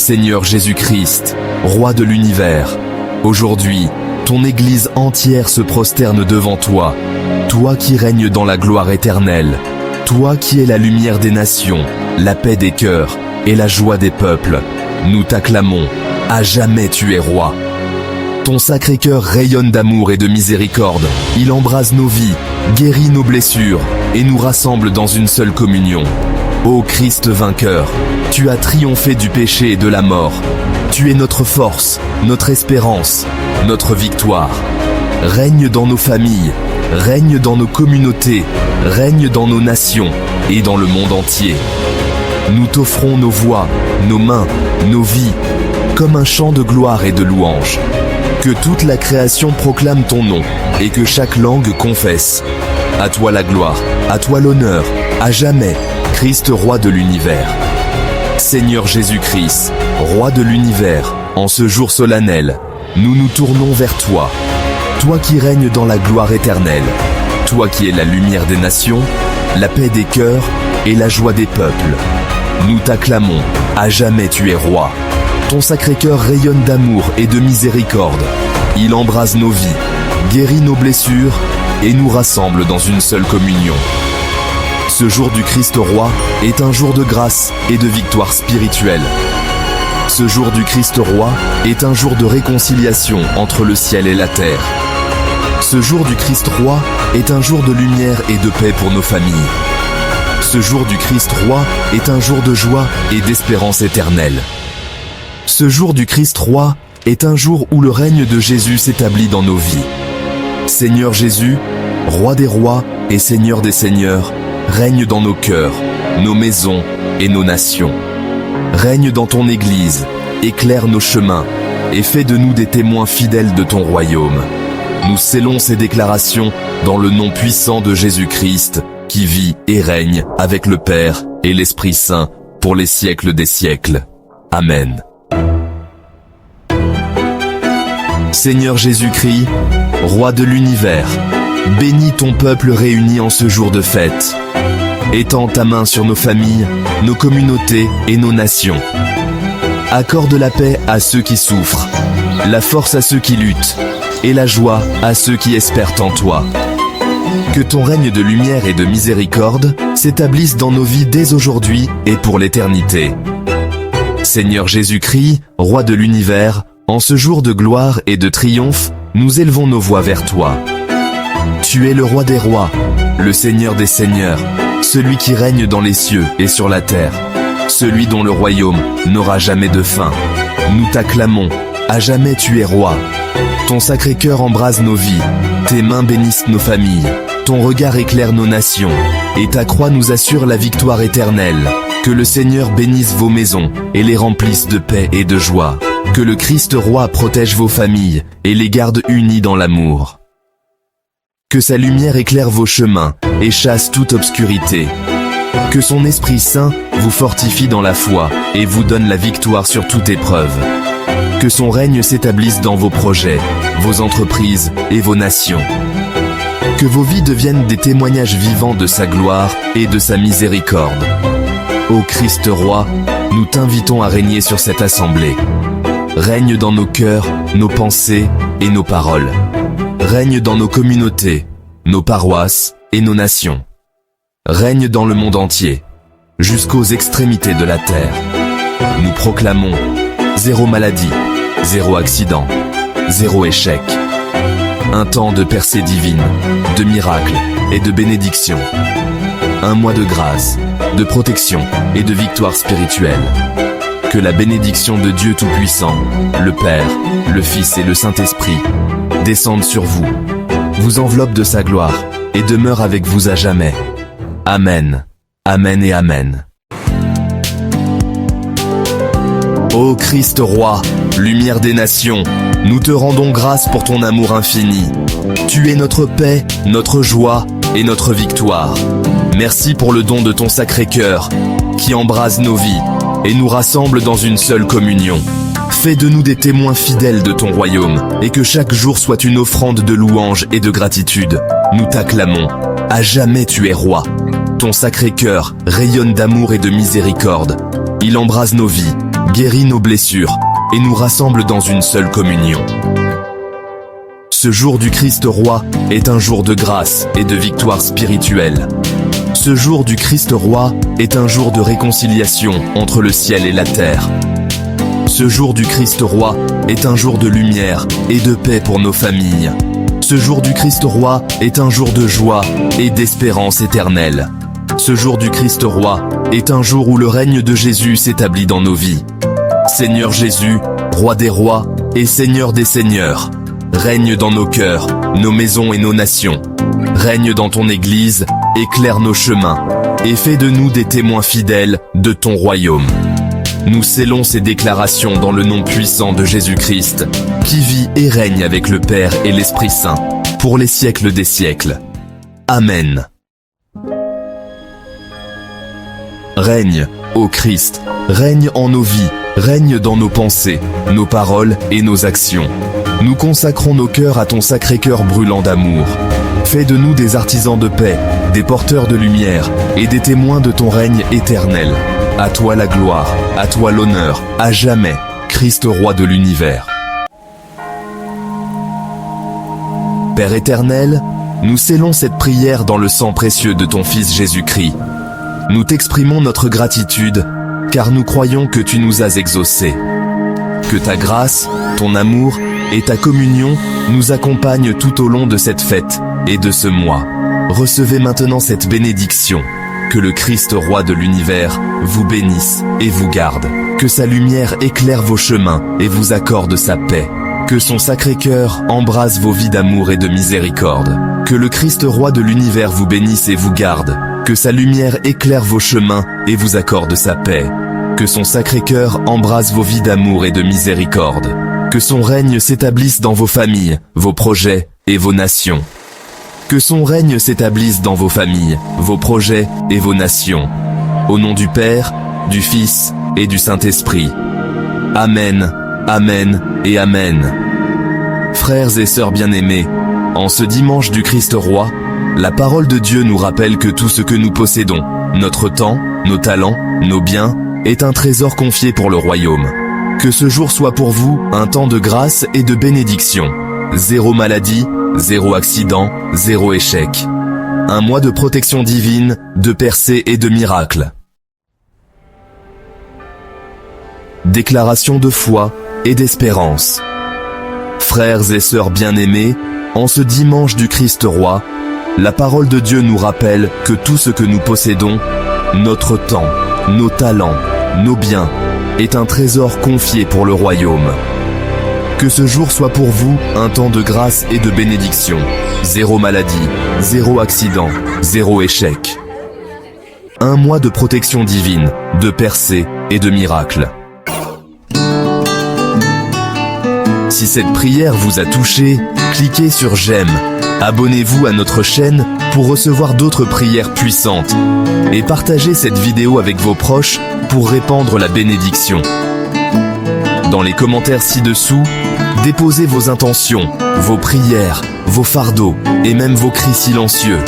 Seigneur Jésus-Christ, Roi de l'univers, aujourd'hui, ton Église entière se prosterne devant toi, toi qui règnes dans la gloire éternelle, toi qui es la lumière des nations, la paix des cœurs et la joie des peuples. Nous t'acclamons, à jamais tu es roi. Ton sacré cœur rayonne d'amour et de miséricorde, il embrase nos vies, guérit nos blessures et nous rassemble dans une seule communion. Ô Christ vainqueur, tu as triomphé du péché et de la mort. Tu es notre force, notre espérance, notre victoire. Règne dans nos familles, règne dans nos communautés, règne dans nos nations et dans le monde entier. Nous t'offrons nos voix, nos mains, nos vies, comme un chant de gloire et de louange. Que toute la création proclame ton nom et que chaque langue confesse. À toi la gloire, à toi l'honneur, à jamais, Christ roi de l'univers. Seigneur Jésus-Christ, roi de l'univers, en ce jour solennel, nous nous tournons vers toi. Toi qui règnes dans la gloire éternelle, toi qui es la lumière des nations, la paix des cœurs et la joie des peuples. Nous t'acclamons, à jamais tu es roi. Ton sacré cœur rayonne d'amour et de miséricorde. Il embrase nos vies, guérit nos blessures et nous rassemble dans une seule communion. Ce jour du Christ roi est un jour de grâce et de victoire spirituelle. Ce jour du Christ roi est un jour de réconciliation entre le ciel et la terre. Ce jour du Christ roi est un jour de lumière et de paix pour nos familles. Ce jour du Christ roi est un jour de joie et d'espérance éternelle. Ce jour du Christ roi est un jour où le règne de Jésus s'établit dans nos vies. Seigneur Jésus, roi des rois et Seigneur des seigneurs, règne dans nos cœurs, nos maisons et nos nations. Règne dans ton Église, éclaire nos chemins et fais de nous des témoins fidèles de ton royaume. Nous scellons ces déclarations dans le nom puissant de Jésus-Christ, qui vit et règne avec le Père et l'Esprit Saint pour les siècles des siècles. Amen. Seigneur Jésus-Christ, roi de l'univers, bénis ton peuple réuni en ce jour de fête. Étends ta main sur nos familles, nos communautés et nos nations. Accorde la paix à ceux qui souffrent, la force à ceux qui luttent et la joie à ceux qui espèrent en toi. Que ton règne de lumière et de miséricorde s'établisse dans nos vies dès aujourd'hui et pour l'éternité. Seigneur Jésus-Christ, roi de l'univers, en ce jour de gloire et de triomphe, nous élevons nos voix vers toi. Tu es le roi des rois, le Seigneur des seigneurs, celui qui règne dans les cieux et sur la terre, celui dont le royaume n'aura jamais de fin. Nous t'acclamons, à jamais tu es roi. Ton sacré cœur embrase nos vies, tes mains bénissent nos familles, ton regard éclaire nos nations, et ta croix nous assure la victoire éternelle. Que le Seigneur bénisse vos maisons et les remplisse de paix et de joie. Que le Christ roi protège vos familles et les garde unis dans l'amour. Que sa lumière éclaire vos chemins et chasse toute obscurité. Que son Esprit Saint vous fortifie dans la foi et vous donne la victoire sur toute épreuve. Que son règne s'établisse dans vos projets, vos entreprises et vos nations. Que vos vies deviennent des témoignages vivants de sa gloire et de sa miséricorde. Ô Christ roi, nous t'invitons à régner sur cette assemblée. Règne dans nos cœurs, nos pensées et nos paroles. Règne dans nos communautés, nos paroisses et nos nations. Règne dans le monde entier, jusqu'aux extrémités de la terre. Nous proclamons zéro maladie, zéro accident, zéro échec. Un temps de percée divine, de miracles et de bénédictions. Un mois de grâce, de protection et de victoire spirituelle. Que la bénédiction de Dieu Tout-Puissant, le Père, le Fils et le Saint-Esprit, descende sur vous, vous enveloppe de sa gloire et demeure avec vous à jamais. Amen. Amen et Amen. Ô Christ roi, lumière des nations, nous te rendons grâce pour ton amour infini. Tu es notre paix, notre joie et notre victoire. Merci pour le don de ton sacré cœur, qui embrase nos vies et nous rassemble dans une seule communion. Fais de nous des témoins fidèles de ton royaume, et que chaque jour soit une offrande de louange et de gratitude. Nous t'acclamons, à jamais tu es roi. Ton sacré cœur rayonne d'amour et de miséricorde. Il embrase nos vies, guérit nos blessures et nous rassemble dans une seule communion. Ce jour du Christ roi est un jour de grâce et de victoire spirituelle. Ce jour du Christ roi est un jour de réconciliation entre le ciel et la terre. Ce jour du Christ roi est un jour de lumière et de paix pour nos familles. Ce jour du Christ roi est un jour de joie et d'espérance éternelle. Ce jour du Christ roi est un jour où le règne de Jésus s'établit dans nos vies. Seigneur Jésus, roi des rois et Seigneur des seigneurs, règne dans nos cœurs, nos maisons et nos nations. Règne dans ton Église, éclaire nos chemins, et fais de nous des témoins fidèles de ton royaume. Nous scellons ces déclarations dans le nom puissant de Jésus-Christ, qui vit et règne avec le Père et l'Esprit Saint, pour les siècles des siècles. Amen. Règne, ô Christ, règne en nos vies, règne dans nos pensées, nos paroles et nos actions. Nous consacrons nos cœurs à ton sacré cœur brûlant d'amour. Fais de nous des artisans de paix, des porteurs de lumière et des témoins de ton règne éternel. À toi la gloire, à toi l'honneur, à jamais, Christ roi de l'univers. Père éternel, nous scellons cette prière dans le sang précieux de ton Fils Jésus-Christ. Nous t'exprimons notre gratitude, car nous croyons que tu nous as exaucés. Que ta grâce, ton amour et ta communion nous accompagnent tout au long de cette fête et de ce mois. Recevez maintenant cette bénédiction. Que le Christ roi de l'univers vous bénisse et vous garde. Que sa lumière éclaire vos chemins et vous accorde sa paix. Que son sacré cœur embrase vos vies d'amour et de miséricorde. Que le Christ roi de l'univers vous bénisse et vous garde. Que sa lumière éclaire vos chemins et vous accorde sa paix. Que son sacré cœur embrase vos vies d'amour et de miséricorde. Que son règne s'établisse dans vos familles, vos projets et vos nations. Que son règne s'établisse dans vos familles, vos projets et vos nations. Au nom du Père, du Fils et du Saint-Esprit. Amen, Amen et Amen. Frères et sœurs bien-aimés, en ce dimanche du Christ roi, la parole de Dieu nous rappelle que tout ce que nous possédons, notre temps, nos talents, nos biens, est un trésor confié pour le royaume. Que ce jour soit pour vous un temps de grâce et de bénédiction. Zéro maladie, zéro accident, zéro échec. Un mois de protection divine, de percées et de miracles. Déclaration de foi et d'espérance. Frères et sœurs bien-aimés, en ce dimanche du Christ roi, la parole de Dieu nous rappelle que tout ce que nous possédons, notre temps, nos talents, nos biens, est un trésor confié pour le royaume. Que ce jour soit pour vous un temps de grâce et de bénédiction. Zéro maladie, zéro accident, zéro échec. Un mois de protection divine, de percées et de miracles. Si cette prière vous a touché, cliquez sur j'aime. Abonnez-vous à notre chaîne pour recevoir d'autres prières puissantes. Et partagez cette vidéo avec vos proches pour répandre la bénédiction. Dans les commentaires ci-dessous, déposez vos intentions, vos prières, vos fardeaux et même vos cris silencieux.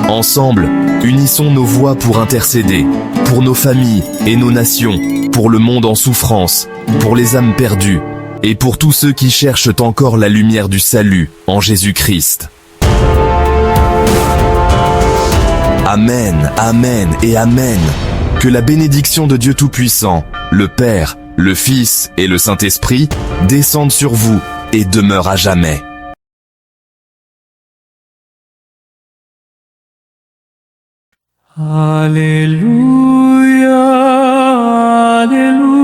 Ensemble, unissons nos voix pour intercéder, pour nos familles et nos nations, pour le monde en souffrance, pour les âmes perdues et pour tous ceux qui cherchent encore la lumière du salut en Jésus-Christ. Amen, Amen et Amen. Que la bénédiction de Dieu Tout-Puissant, le Père, le Fils et le Saint-Esprit descendent sur vous et demeurent à jamais. Alléluia, Alléluia.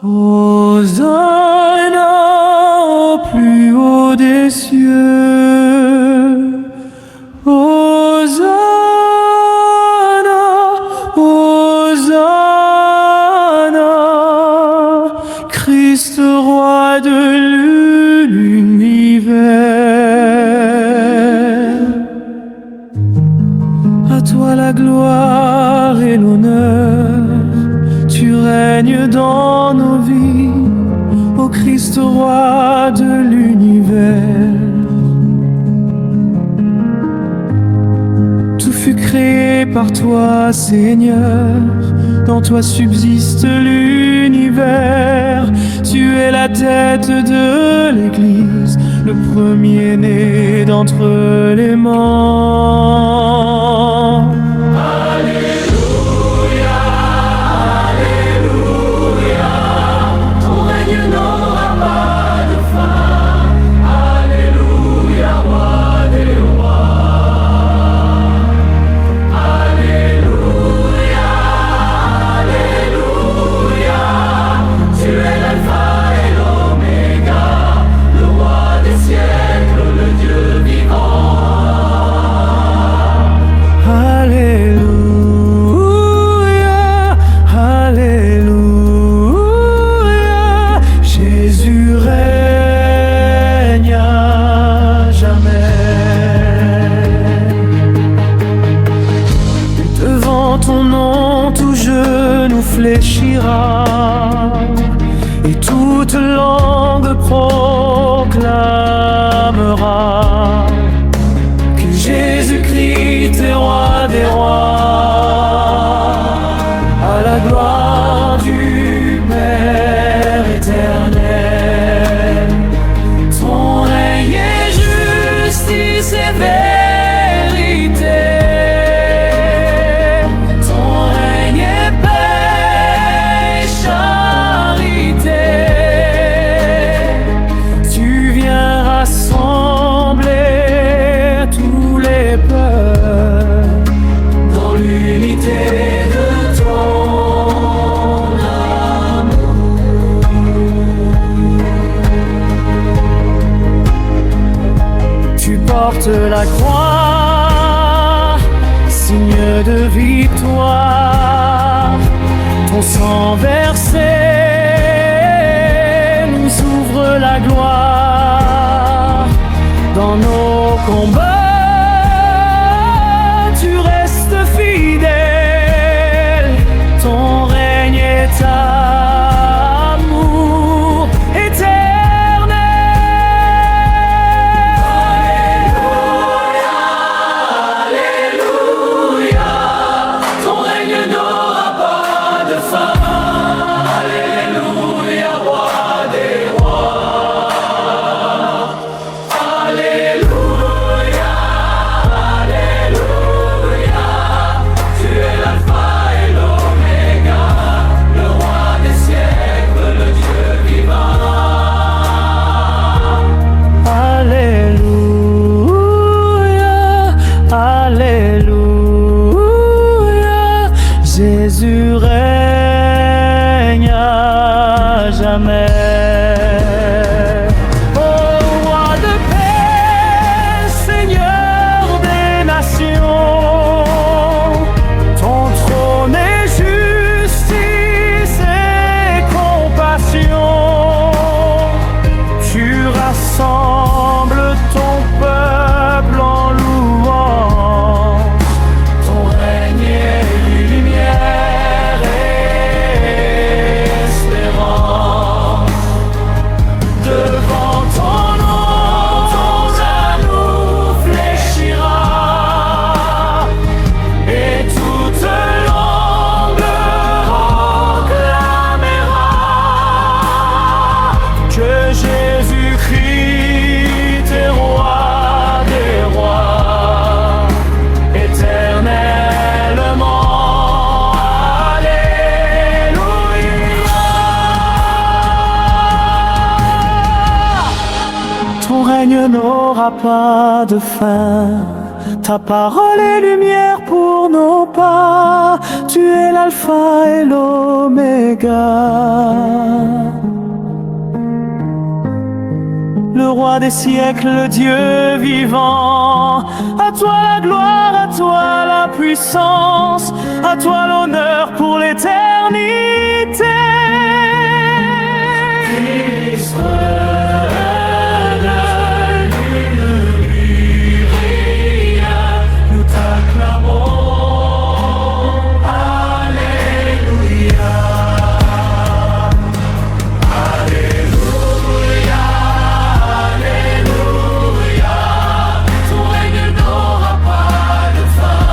Hosanna au plus haut des cieux. Hosanna, Hosanna, Christ roi de l'univers. À toi la gloire et l'honneur, tu règnes dans nos vies, ô Christ roi de l'univers. Tout fut créé créé par toi, Seigneur. Dans toi subsiste l'univers. Tu es la tête de l'Église, le premier-né d'entre les morts. Alléluia, Alléluia, ton règne n'aura pas de fin. Alléluia, roi des rois. Alléluia, Alléluia, tu es l'alpha et l'oméga, le roi des siècles, le Dieu vivant. Alléluia, Alléluia, Jésus règne à jamais. Devant ton nom, tout genou fléchira et toute langue proclamera que Jésus-Christ est roi des rois, à la gloire du Père éternel. Ton règne est justice et vérité. Ton règne est paix et charité. Tu viens rassembler tous les peuples dans l'unité de ton amour. Tu portes la croix, signe de victoire. Ton sang versé nous ouvre la gloire. Dans nos combats, tu restes fidèle. Ton règne est amour éternel. Alléluia, ton règne n'aura pas de fin. Alléluia, roi des rois. Alléluia, Alléluia, tu es l'alpha et l'oméga, le roi des siècles, le Dieu vivant. Alléluia, Alléluia, Jésus règne à jamais. Ô roi de paix, Seigneur des nations, ton trône est justice et compassion. Tu rassembles ton peuple en louant. Ton règne est lumière et espérance. Devant ton nom, ton genou fléchira et toute langue proclamera que Jésus-Christ est roi des rois, éternellement. Alléluia. Ton règne n'aura pas de fin. Ta parole est lumière pour nos pas. Tu es l'alpha et l'oméga, le roi des siècles, le Dieu vivant. À toi la gloire, à toi la puissance, à toi l'honneur pour l'éternité. Christ règne, nul ne lui brille, nous t'acclamons. Alléluia. Alléluia, Alléluia, ton règne n'aura pas de fin.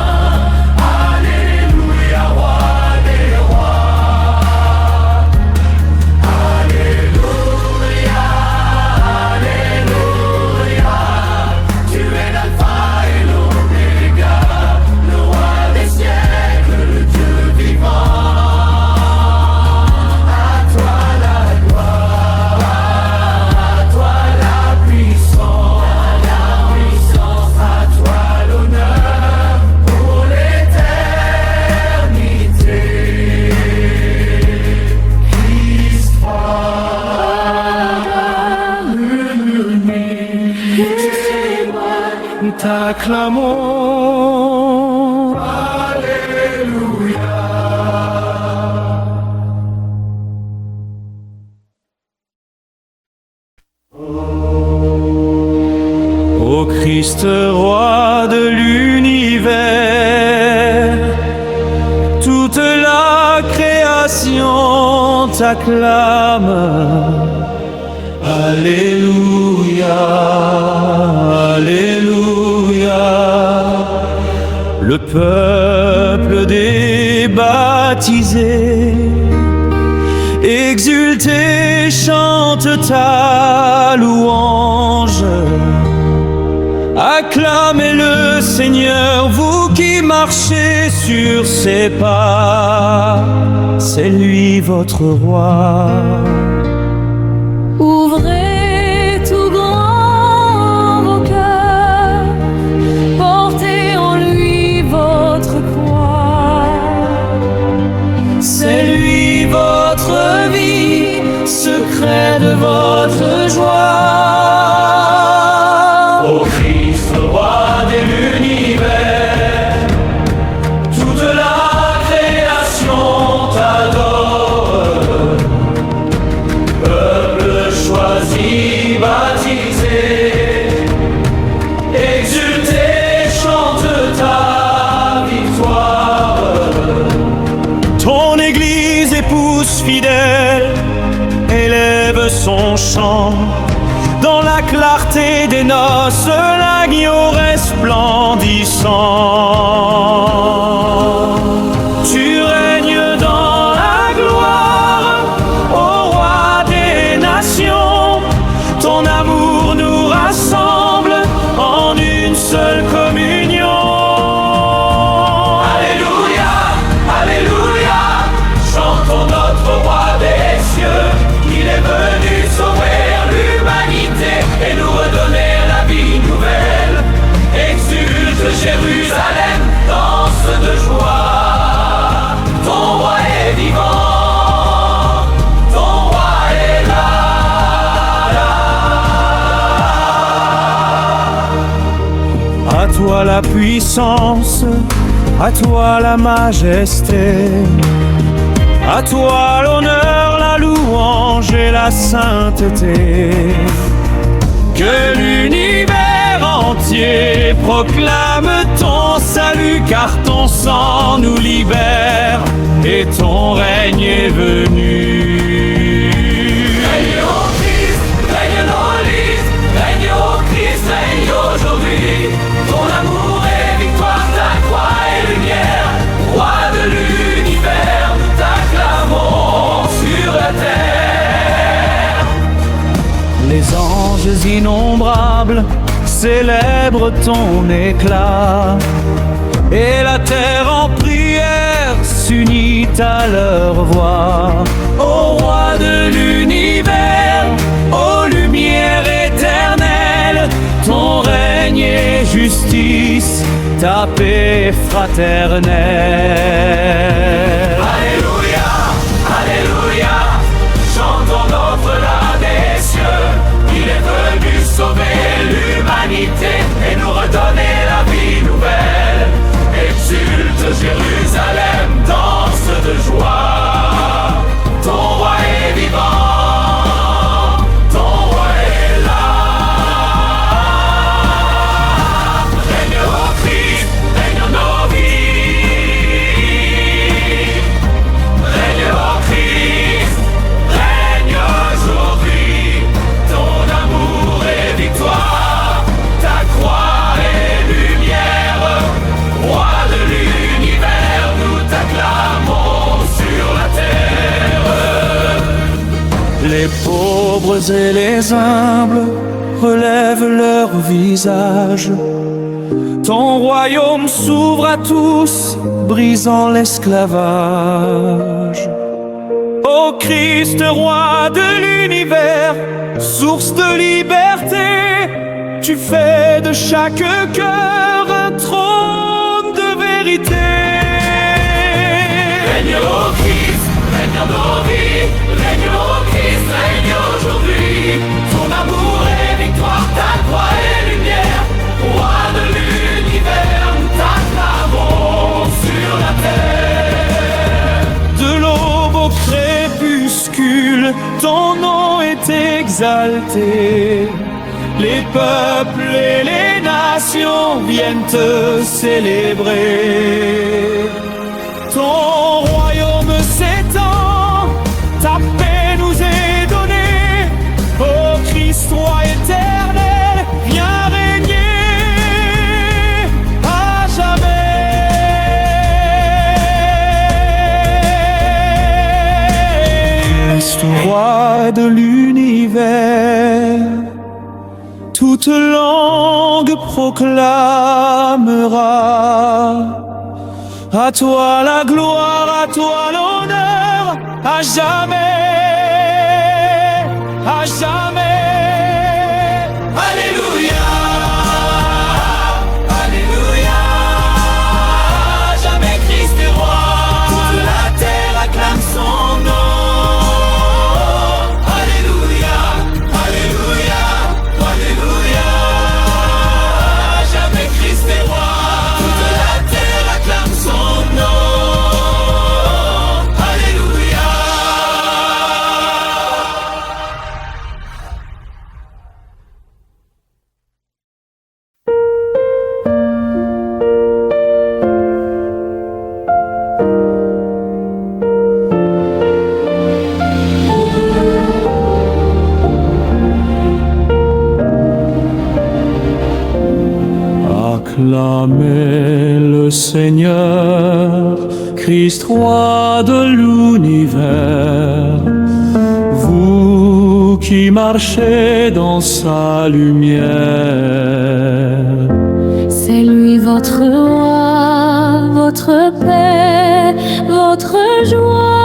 t'acclamons. Ô Christ, roi de l'univers, toute la création t'acclame. Alléluia, Alléluia. Le peuple des baptisés, exulté, chante ta louange. Acclamez le Seigneur, vous qui marchez sur ses pas, c'est lui votre roi. Ouvrez tout grand vos cœurs, portez en lui votre croix. C'est lui votre vie, secret de votre joie. Ô Christ, roi de l'univers, toute la création t'adore. Peuple choisi, baptisé, exulté, chante ta victoire. Ton église épouse fidèle élève son chant. Dans la clarté des noces, l'agneau resplendissant. Tu règnes dans la gloire, ô roi des nations. Ton amour nous rassemble en une seule communion. Alléluia, Alléluia, chantons notre roi des cieux. Il est venu sauver l'humanité et nous redonner la vie nouvelle. Exulte Jérusalem, danse de joie. Ton roi est vivant, ton roi est là. À toi la puissance, à toi la majesté, à toi l'honneur, la louange et la sainteté. Que l'univers entier proclame ton salut, car ton sang nous libère et ton règne est venu. Règne au Christ, règne dans l'Église, règne au Christ, règne aujourd'hui. Ton amour est victoire, ta croix est lumière. Roi de l'univers, nous t'acclamons sur la terre. Les anges innombrables célèbrent ton éclat, et la terre en prière s'unit à leur voix. Ô roi de l'univers, ô lumière éternelle, ton règne est justice, ta paix fraternelle. Alléluia, Alléluia, chantons notre roi des cieux. Il est venu sauver l'humanité et nous redonner la vie nouvelle. Exulte Jérusalem, danse de joie. Ton roi est vivant, ton roi est là. Règne au Christ, règne en nos vies. Règne au Christ, règne aujourd'hui. Ton amour est victoire, ta croix est lumière. Roi de l'univers, nous t'acclamons sur la terre. Les pauvres et les humbles relèvent leur visage. Ton royaume s'ouvre à tous, brisant l'esclavage. Ô Christ, roi de l'univers, source de liberté, tu fais de chaque cœur un trône de vérité. Règne au Christ, règne en nos vies. Règne au Christ, règne aujourd'hui. Ton amour est victoire, ta croix est lumière. Roi de l'univers. ton nom est exalté. Les peuples et les nations viennent te célébrer. Ton royaume s'étend, ta paix nous est donnée. Ô Christ, roi éternel, viens régner à jamais. Christ, roi de l'univers, toute langue proclamera. À toi la gloire, à toi l'honneur, à jamais, à jamais. Alléluia, Alléluia. Jamais Christ est roi, toute la terre acclame son nom. Alléluia, Alléluia, Alléluia. Jamais Christ est roi, toute la terre acclame son nom. Acclamez le Seigneur, Christ roi de l'univers, vous qui marchez dans sa lumière. C'est lui votre roi, votre paix, votre joie.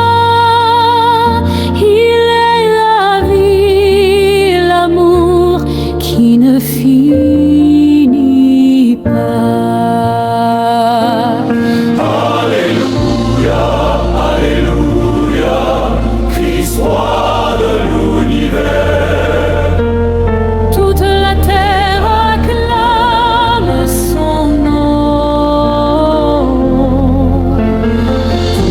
Il est la vie, l'amour qui ne finit pas. Alléluia, Alléluia, Christ roi de l'univers. Toute la terre acclame son nom.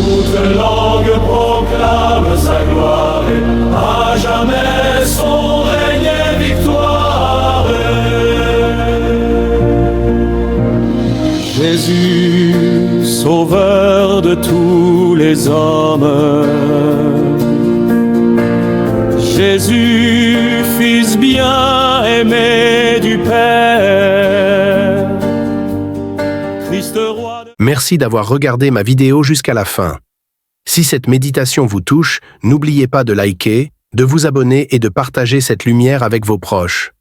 Toute langue proclame sa gloire et à jamais son règne et victoire. Jésus, sauveur de tous les hommes. Jésus, fils bien-aimé du Père. Christ roi de... Merci d'avoir regardé ma vidéo jusqu'à la fin. Si cette méditation vous touche, n'oubliez pas de liker, de vous abonner et de partager cette lumière avec vos proches.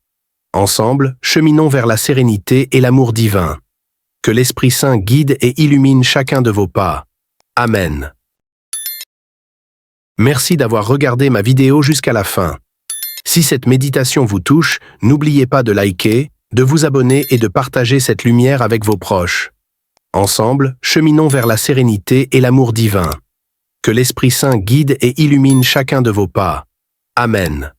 Ensemble, cheminons vers la sérénité et l'amour divin. Que l'Esprit Saint guide et illumine chacun de vos pas. Amen. Merci d'avoir regardé ma vidéo jusqu'à la fin. Si cette méditation vous touche, n'oubliez pas de liker, de vous abonner et de partager cette lumière avec vos proches. Ensemble, cheminons vers la sérénité et l'amour divin. Que l'Esprit Saint guide et illumine chacun de vos pas. Amen.